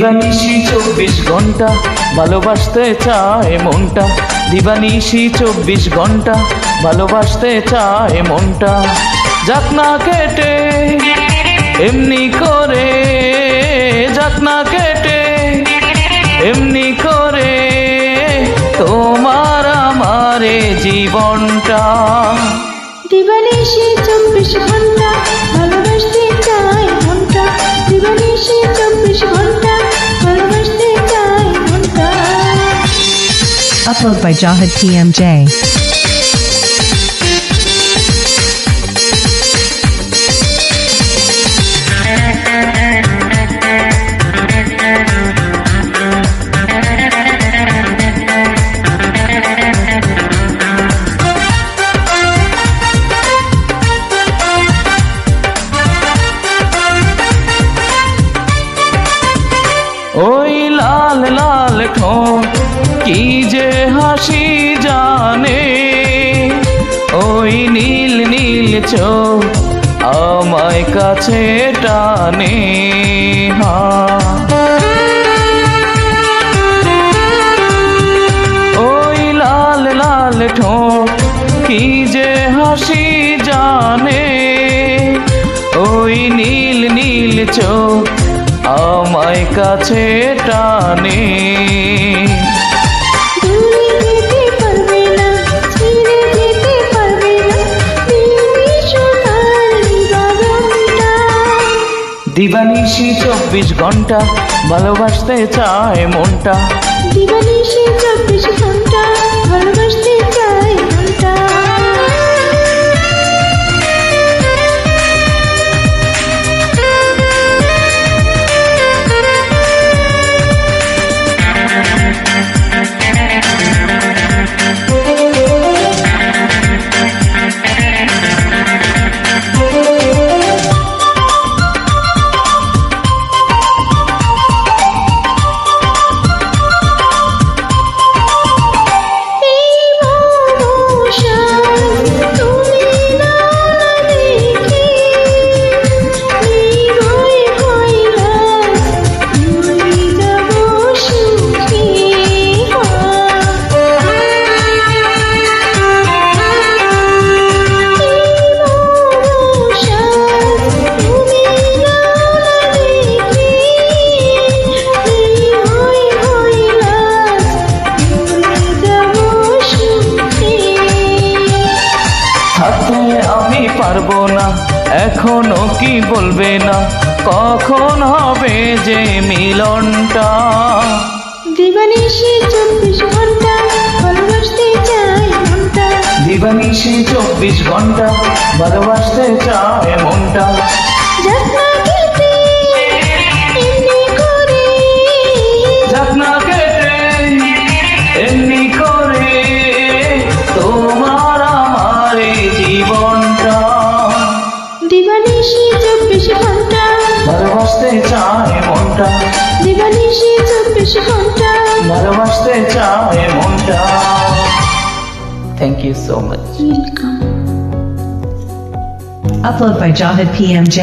দিবানিশি 24 ঘন্টা ভালোবাসতে চায় মনটা, দিবানিশি 24 ঘন্টা ভালোবাসতে চায় মনটা। যাক না কেটে এমনি করে, যাক না কেটে এমনি করে তোমার আমারে জীবনটা। দিবানিশি 24 ঘন্টা ভালোবাসতে চায় মনটা, দিবানিশি 24 ঘন্টা ভালোবাসতে চায় মনটা। Upload by Jahid TMJ. ওই লাল লাল ঠোঁট কি যে হাসি জানে, ওই নীল নীল চোখ আমায় কাছে টানে। ওই লাল লাল ঠোঁট কি যে হাসি জানে, ওই নীল নীল চোখ আমায় কাছে টানে। দিবানিশি 24 ঘন্টা ভালোবাসতে চায় মনটা, দিবানিশি 24 ঘন্টা ভালোবাসতে চায় মনটা। আমি পারবো না এখনো কি বলবে না, কখন হবে যে মিলনটা। দিবানিশি 24 ঘন্টা ভালোবাসতে চায় মনটা, দিবানিশি 24 ঘন্টা ভালোবাসতে চায় মনটা। যাক না কেটে এমনি করে, যাক না কেটে এমনি করে তোমার আমারে জীবনটা। দিবানিশি 24 ঘন্টা ভালোবাসতে চায় মনটা, দিবানিশি 24 ঘন্টা ভালোবাসতে চায় মনটা। Thank you so much. Welcome. Upload by Jahid PMJ.